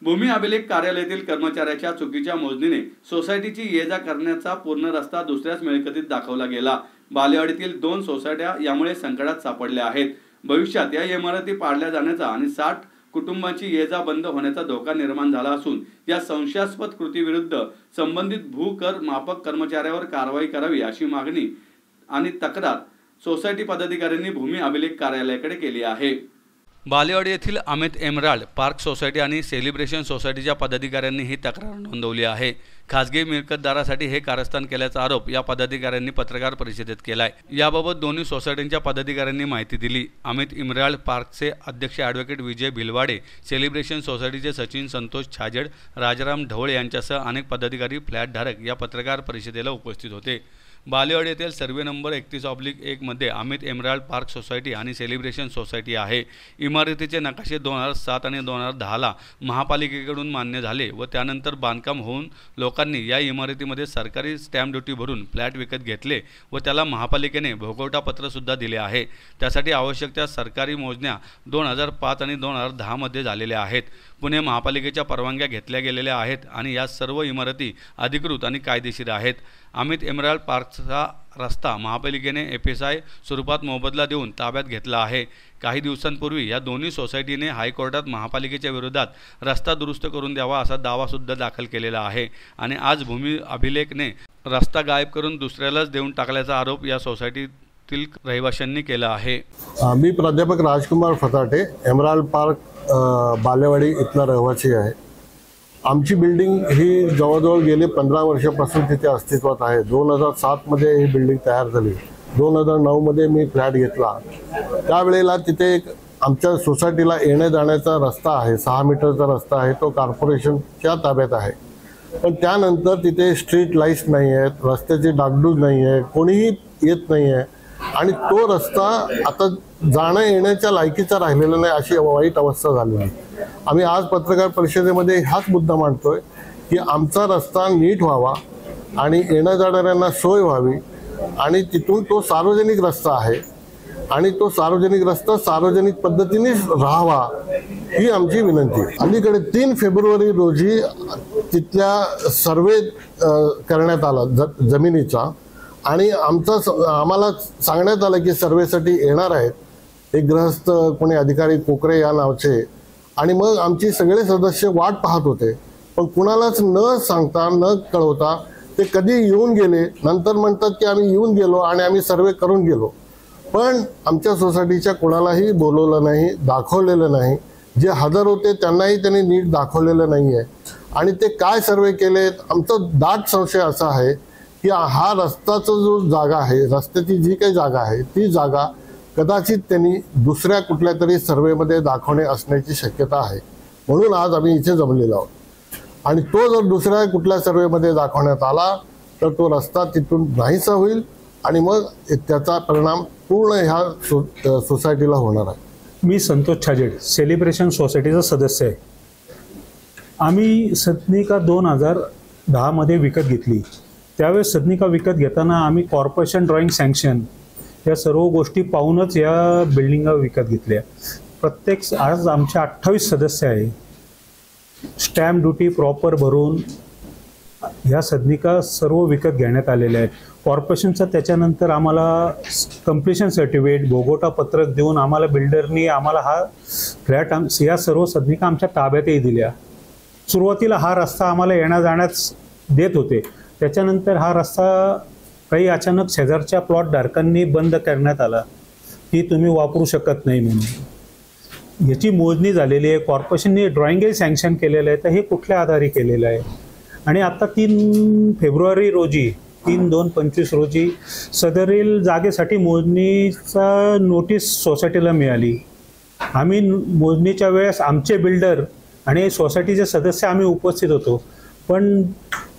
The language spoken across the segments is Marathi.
भूमी अभिलेख कार्यालयातील कर्मचाऱ्याच्या चुकीच्या मोजणीने सोसायटीची ये-जा करण्याचा पूर्ण रस्ता दुसऱ्याच मिळकतीत दाखवला गेला। बालेवाडीतील 2 सोसायट्या यामुळे संकटात सापडल्या आहेत। भविष्यात या इमारती पाडल्या जाण्याचा आणि 60 कुटुंबांची ये-जा बंद होण्याचा धोका निर्माण झाला असून या संशयास्पद कृतीविरुद्ध संबंधित भूकर मापक कर्मचाऱ्यावर कारवाई करावी अशी मागणी आणि तक्रार सोसायटी पदाधिकाऱ्यांनी भूमी अभिलेख कार्यालयाकडे केली आहे। बालेवाडी येथील अमित एमराल्ड पार्क सोसायटी आणि सेलिब्रेशन सोसायटीच्या पदाधिकाऱ्यांनी ही तक्रार नोंदवली आहे। खासगी मिळकतदारासाठी हे कारस्थान केल्याचा आरोप या पदाधिकाऱ्यांनी पत्रकार परिषदेत केलाय। याबाबत दोन्ही सोसायटींच्या पदाधिकाऱ्यांनी माहिती दिली। अमित एमराल्ड पार्कचे अध्यक्ष ॲडव्होकेट विजय भिलवाडे, सेलिब्रेशन सोसायटीचे सचिन संतोष छाजेड, राजाराम ढवळे यांच्यासह अनेक पदाधिकारी फ्लॅटधारक या पत्रकार परिषदेला उपस्थित होते। बालेवाडी येथील सर्वे नंबर 31/1 मध्ये अमित एमराल्ड पार्क सोसायटी आणि सेलिब्रेशन सोसायटी आहे। इमारतीचे नकाशे 2007 आणि 2010ला महापालिकेकडून मान्य झाले व त्यानंतर बांधकाम होऊन लोकांनी या इमारतीमध्ये सरकारी स्टॅम्प ड्युटी भरून फ्लॅट विकत घेतले व त्याला महापालिकेने भोगवटा पत्र सुद्धा दिले आहे। त्यासाठी आवश्यक त्या सरकारी मोजण्या 2005 आणि 2010 मध्ये झालेल्या आहेत। पुणे महापालिकेच्या परवानग्या घेतल्या गेलेल्या आहेत आणि या सर्व इमारती अधिकृत आणि कायदेशीर आहेत। अमित एमराल्ड पार्कचा रस्ता महापालिकेने FSI स्वरूपात मोबदला देऊन ताब्यात घेतला आहे। काही दिवसांपूर्वी या दोन्ही सोसायटीने हायकोर्टात महापालिकेच्या विरोधात रस्ता दुरुस्त करून द्यावा असा दावा सुद्धा दाखल केलेला आहे आणि आज भूमी अभिलेखने रस्ता गायब करून दुसऱ्यालाच देऊन टाकल्याचा आरोप या सोसायटीतील रहिवाशांनी केला आहे। मी प्राध्यापक राजकुमार फताटे, एमराल्ड पार्क बालेवाडी इथला रहिवासी आहे। आमची बिल्डिंग ही जवळजवळ गेले 15 वर्षापासून तिथे अस्तित्वात आहे। 2007 मध्ये ही बिल्डिंग तयार झाली। 2009 मध्ये मी फ्लॅट घेतला। त्यावेळेला तिथे एक आमच्या सोसायटीला येण्या जाण्याचा रस्ता आहे, 6 मीटरचा रस्ता आहे, तो कॉर्पोरेशनच्या ताब्यात आहे। पण त्यानंतर तिथे स्ट्रीट लाईट्स नाही आहेत, रस्त्याची डागडूग नाही आहे, कोणीही येत नाही आहे आणि तो रस्ता आता जाण्या येण्याच्या लायकीचा राहिलेला नाही, अशी वाईट अवस्था झाली आहे। आम्ही आज पत्रकार परिषदेमध्ये हाच मुद्दा मांडतोय की आमचा रस्ता नीट व्हावा आणि येण्या जाणाऱ्यांना सोय व्हावी आणि तिथून तो सार्वजनिक रस्ता आहे आणि तो सार्वजनिक रस्ता सार्वजनिक पद्धतीने राहावा ही आमची विनंती आहे। अलीकडे 3 फेब्रुवारी रोजी तिथल्या सर्वे करण्यात आला जमिनीचा आणि आम्हाला सांगण्यात आलं की सर्वेसाठी येणार आहेत एक गृहस्थ कोणी अधिकारी कोकरे या नावचे आणि मग आमची सगळे सदस्य वाट पाहत होते। पण कुणालाच न सांगता न कळवता ते कधी येऊन गेले, नंतर म्हणतात की आम्ही येऊन गेलो आणि आम्ही सर्वे करून गेलो। पण आमच्या सोसायटीच्या कोणालाही बोलवलं नाही, दाखवलेलं नाही। जे हजर होते त्यांनाही त्यांनी नीट दाखवलेलं नाही आहे आणि ते काय सर्वे केले आमचा दाट संशय असा आहे की हा रस्त्याचा जो जागा आहे, रस्त्याची जी काही जागा आहे ती जागा कदाचित त्यांनी दुसऱ्या कुठल्या तरी सर्वेमध्ये दाखवणे असण्याची शक्यता आहे। म्हणून आज आम्ही इथे जमलेलो आहोत आणि तो जर दुसऱ्या कुठल्या सर्वेमध्ये दाखवण्यात आला तर तो रस्ता तिथून नाहीसा होईल आणि मग त्याचा परिणाम पूर्ण ह्या सोसायटीला होणार आहे। मी संतोष छाजेड, सेलिब्रेशन सोसायटीचा सदस्य आहे। आम्ही सदनिका 2010 मध्ये विकत घेतली। त्यावेळेस सदनिका विकत घेताना आम्ही कॉर्पोरेशन ड्रॉइंग सँक्शन या सर्व गोष्टी पाहूनच या बिल्डिंगा विकत घेतल्या। प्रत्येक आज आमचे 28 सदस्य आहे। स्टॅम्प ड्युटी प्रॉपर भरून ह्या सदनिका सर्व विकत घेण्यात आलेल्या आहेत। कॉर्पोरेशनचं त्याच्यानंतर आम्हाला कंप्लीशन सर्टिफिकेट भोगवटा पत्रक देऊन आम्हाला बिल्डरनी आम्हाला हा फ्लॅट या सर्व सदनिका आमच्या ताब्यातही दिल्या। सुरुवातीला हा रस्ता आम्हाला येण्या जाण्यास देत होते, त्याच्यानंतर हा रस्ता काही अचानक शेजारच्या प्लॉट धारकांनी बंद करण्यात आला की तुम्ही वापरू शकत नाही म्हणून। याची मोजणी झालेली आहे, कॉर्पोरेशनने ड्रॉइंगही सँक्शन केलेलं आहे। तर हे कुठल्या आधारे केलेलं आहे आणि आता 3 फेब्रुवारी रोजी 3/2/25 रोजी सदरील जागेसाठी मोजणीचा नोटीस सोसायटीला मिळाली। आम्ही मोजणीच्या वेळेस आमचे बिल्डर आणि सोसायटीचे सदस्य आम्ही उपस्थित होतो, पण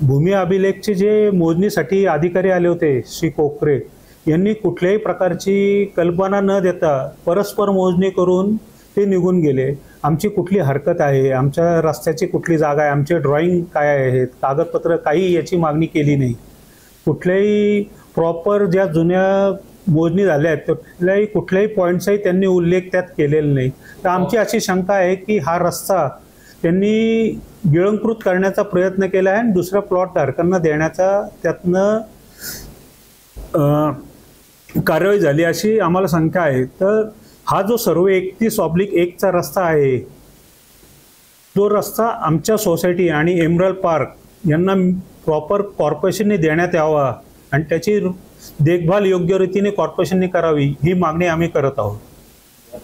भूमी अभिलेखचे जे मोजणीसाठी अधिकारी आले होते श्री कोकरे यांनी कुठल्याही प्रकारची कल्पना न देता परस्पर मोजणी करून ते निघून गेले। आमची कुठली हरकत आहे, आमच्या रस्त्याची कुठली जागा आहे, आमचे ड्रॉइंग काय आहेत, कागदपत्र काही याची मागणी केली नाही। कुठल्याही प्रॉपर ज्या जुन्या मोजणी झाल्या आहेत कुठल्याही पॉईंट्सही त्यांनी उल्लेख त्यात केलेला नाही। तर आमची अशी शंका आहे की हा रस्ता त्यांनी गिळंकृत करण्याचा प्रयत्न केला आहे आणि दुसऱ्या प्लॉट धारकांना देण्याचा त्यातनं कारवाई झाली अशी आम्हाला शंका आहे। तर हा जो सर्वे 31/1चा रस्ता आहे, तो रस्ता आमच्या सोसायटी आणि एमराल्ड पार्क यांना प्रॉपर कॉर्पोरेशनने देण्यात यावा आणि त्याची देखभाल योग्य रीतीने कॉर्पोरेशनने करावी, ही मागणी आम्ही करत आहोत।